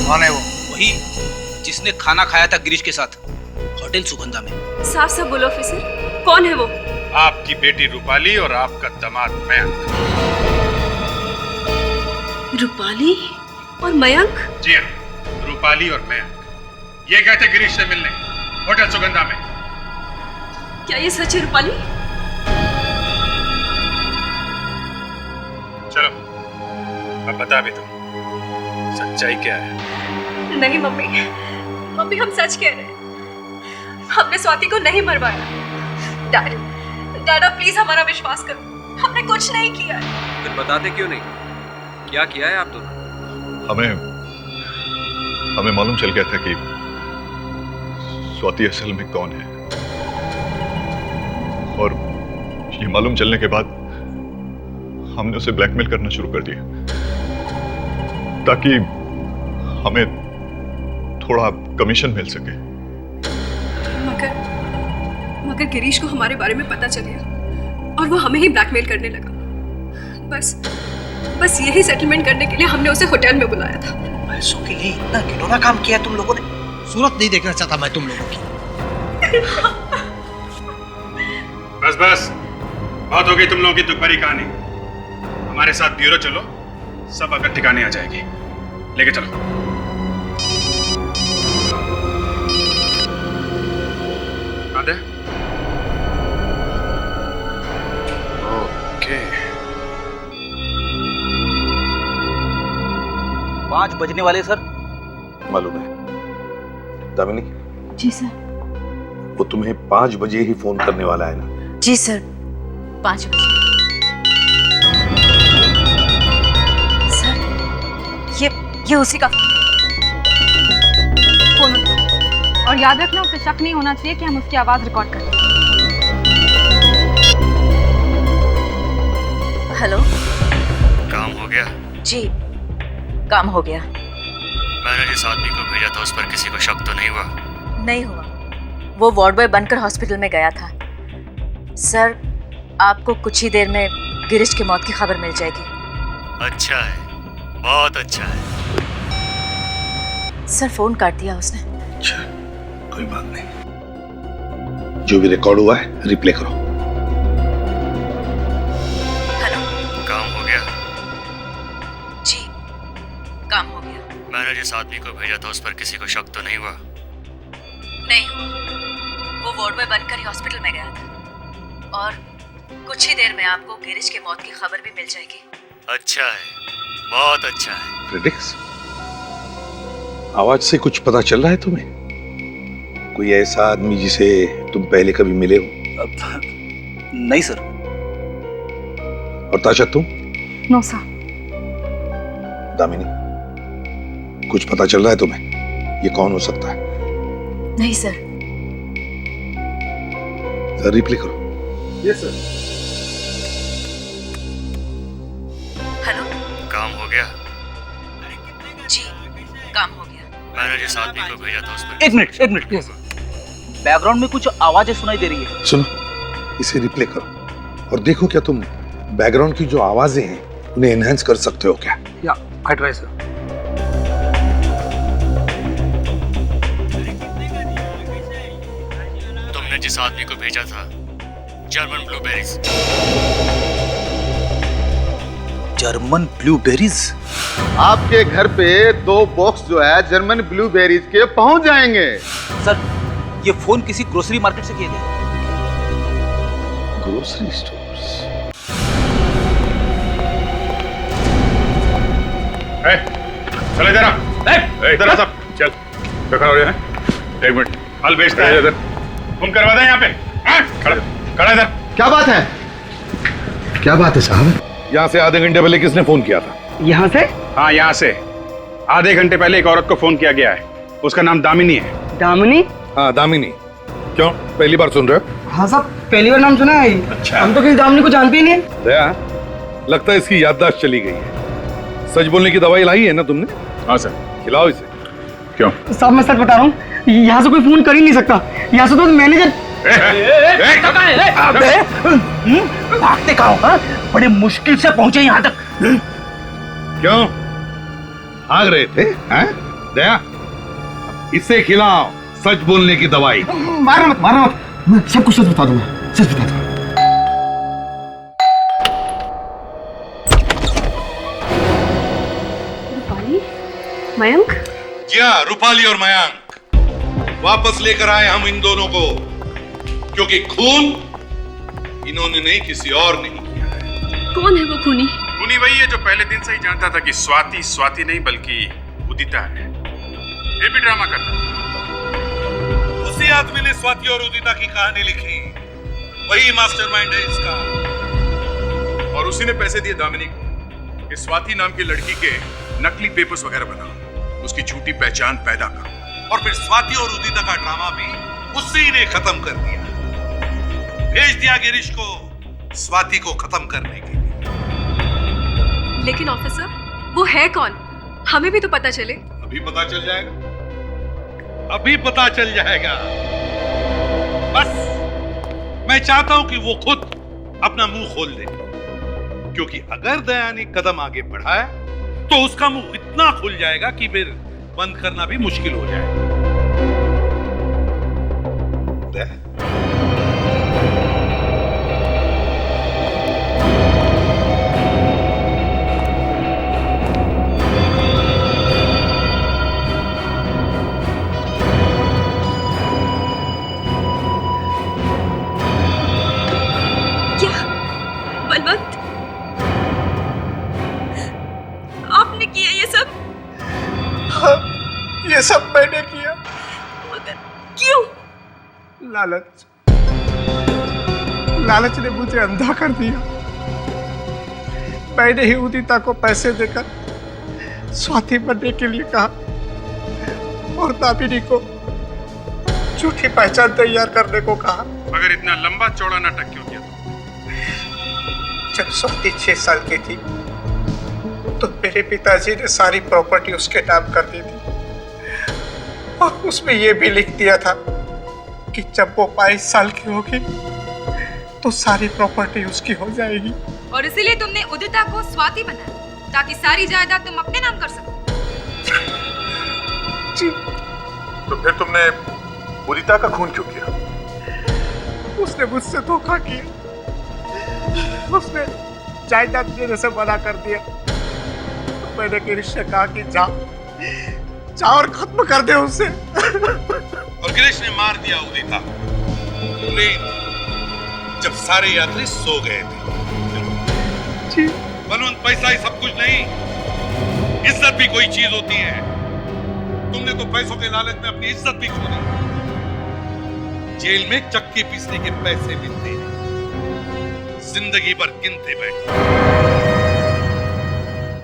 कौन है वो? वही जिसने खाना खाया था गिरीश के साथ होटल सुगंधा में। साफ साफ बोलो ऑफिसर, कौन है वो? आपकी बेटी रूपाली और आपका दामाद मयंक। रूपाली और मयंक? जी हाँ, रूपाली और मयंक ये गए थे गिरीश से मिलने होटल सुगंधा में। क्या ये सच है रूपाली? चलो अब बता भी दो, सच्चाई क्या है? नहीं मम्मी, मम्मी हम सच कह रहे हैं, हमने स्वाति को नहीं मरवाया। डैड, डैड आप प्लीज हमारा विश्वास करो, हमने कुछ नहीं किया है। फिर बताते क्यों नहीं? क्या किया है आप दोनों? हमें मालूम चल गया था कि स्वाति असल में कौन है, और ये मालूम चलने के बाद हमने उसे ब्लैकमेल करना शुरू कर दिया ताकि हमें थोड़ा कमीशन मिल सके। मगर गिरीश को हमारे बारे में पता चल गया और वो हमें ही ब्लैकमेल करने लगा। बस यही सेटलमेंट करने के लिए हमने उसे होटल में बुलाया था। पैसों के लिए इतना घिनौना काम किया तुम लोगों ने। सूरत नहीं देखना चाहता मैं तुम लोगों की। बस बहुत हो गई तुम लोगों की दुखभरी कहानी। हमारे साथ ब्यूरो चलो, सब अगर ठिकाने आ जाएगी। लेके चलो। आते? ओके। 5 बजने वाले सर। मालूम है दामिनी? जी सर। वो तुम्हें 5 बजे ही फोन करने वाला है ना? जी सर, 5 बजे। सर ये उसी का फोन उठाओ। और याद रखना उसे शक नहीं होना चाहिए कि हम उसकी आवाज रिकॉर्ड कर रहे हैं। हेलो, काम हो गया? जी काम हो गया। मैंने जिस आदमी को भेजा था उस पर किसी को शक तो नहीं हुआ? नहीं हुआ, वो वार्ड बॉय बनकर हॉस्पिटल में गया था। सर आपको कुछ ही देर में गिरीश की मौत की खबर मिल जाएगी। अच्छा है, बहुत अच्छा है। सर फोन काट दिया उसने। अच्छा, कोई बात नहीं। जो भी रिकॉर्ड हुआ है रिप्ले करो। हेलो, काम हो गया? जी काम हो गया। मैंने जिस आदमी को भेजा था उस पर किसी को शक तो नहीं हुआ? नहीं हुआ, वो वार्ड बॉय बनकर ही हॉस्पिटल में गया था और कुछ ही देर में आपको गिरीश की मौत की खबर भी मिल जाएगी। अच्छा है, बहुत अच्छा है। फ्रेडिक्स, आवाज से कुछ पता चल रहा है तुम्हें? कोई ऐसा आदमी जिसे तुम पहले कभी मिले हो? नहीं सर। और ताशा तुम? No sir. दामिनी, कुछ पता चल रहा है तुम्हें? ये कौन हो सकता है? नहीं सर। सर रिप्ले करो। Yes sir. हेलो, काम हो गया? जी काम हो गया। मैंने जिस आदमी को भेजा था उस पर। एक मिनट। बैकग्राउंड में कुछ आवाजें सुनाई दे रही है। सुनो, इसे रिप्ले करो और देखो क्या तुम बैकग्राउंड की जो आवाजें हैं उन्हें एनहांस कर सकते हो क्या? या आई ट्राई सर। तुमने जिस आदमी को भेजा था, जर्मन ब्लूबेरीज। German blueberries? आपके घर पे 2 बॉक्स जो है जर्मन ब्लूबेरीज के पहुंच जाएंगे। सर ये फोन किसी ग्रोसरी मार्केट से किया गया। Grocery stores? चल इधर आ। इधर आ सब, चल। क्या खड़ा हो रहा है? 1 मिनट, फल बेचता है इधर। फोन करवा दे यहाँ पे। खड़ा इधर। क्या बात है? क्या बात है साहब? यहाँ से आधे घंटे पहले किसने फोन किया था? यहाँ से? हाँ यहाँ से। आधे घंटे पहले एक औरत को फोन किया गया है, उसका नाम दामिनी है। दामिनी? हाँ दामिनी। क्यों, पहली बार सुन रहे हो? हाँ साहब, पहली बार नाम सुना है। अच्छा। हम तो किसी दामिनी को जानते ही नहीं। दया, लगता है इसकी याददाश्त चली गई है। सच बोलने की दवाई लाई है ना तुमने? हाँ सर। खिलाओ इसे। क्यों? साहब मैं सच बता रहा हूँ, यहाँ से कोई फोन कर ही नहीं सकता। यहाँ से तो मैनेजर भागते कहाँ हो? बड़े मुश्किल से पहुंचे यहाँ तक। क्यों भाग रहे थे? हैं? दया, इसे खिलाओ सच बोलने की दवाई। मारो मत, मैं सब कुछ सच बता दूंगा, सच बता दूंगा। रूपाली, मयंक? जी हाँ, रूपाली और मयंक वापस लेकर आए हम इन दोनों को, क्योंकि खून इन्होंने नहीं किसी और नहीं किया है। कौन है वो खूनी? खूनी वही है जो पहले दिन से ही जानता था कि स्वाति नहीं बल्कि उदिता है, ये भी ड्रामा करता है। उसी आदमी ने स्वाति और उदिता की कहानी लिखी, वही मास्टरमाइंड है इसका। और उसी ने पैसे दिए दामिनी को कि स्वाति नाम की लड़की के नकली पेपर्स वगैरह बनाओ, उसकी झूठी पहचान पैदा करो। और फिर स्वाति और उदिता का ड्रामा भी उसी ने खत्म कर दिया। भेज दिया गिरीश को स्वाति को खत्म करने के लिए। लेकिन ऑफिसर, वो है कौन? हमें भी तो पता चले। अभी पता चल जाएगा, अभी पता चल जाएगा। बस मैं चाहता हूं कि वो खुद अपना मुंह खोल दे, क्योंकि अगर दया ने कदम आगे बढ़ाया तो उसका मुंह इतना खुल जाएगा कि फिर बंद करना भी मुश्किल हो जाएगा। दया, बलवंत, आपने किया ये सब? हाँ, ये सब मैंने किया। क्यों? लालच, लालच ने मुझे अंधा कर दिया। मैंने ही उदिता को पैसे देकर स्वाति बनने के लिए कहा और दामिनी को झूठी पहचान तैयार करने को कहा। मगर इतना लंबा चौड़ा नाटक क्यों किया? जब स्वाति 6 साल की थी तो मेरे पिताजी ने सारी प्रॉपर्टी उसके नाम कर दी थी और उसमें यह भी लिख दिया था कि जब वो 22 साल की होगी तो सारी प्रॉपर्टी उसकी हो जाएगी। और इसीलिए तुमने उदिता को स्वाति बनाया ताकि सारी जायदाद तुम अपने नाम कर सको। जी। तो फिर तुमने उदिता का खून क्यों किया? उसने मुझसे धोखा किया, उसने जायदाद देने से मना कर दिया। तो मैंने गिरीश से कहा कि जा और खत्म कर दे उसे। और गिरीश ने मार दिया उदिता प्लेन जब सारे यात्री सो गए थे। बलवंत, पैसा ही सब कुछ नहीं, इज्जत भी कोई चीज होती है। तुमने तो पैसों के लालच में अपनी इज्जत भी खो दी। जेल में चक्की पीसने के पैसे मिलते हैं, जिंदगी भर गिनते बैठे।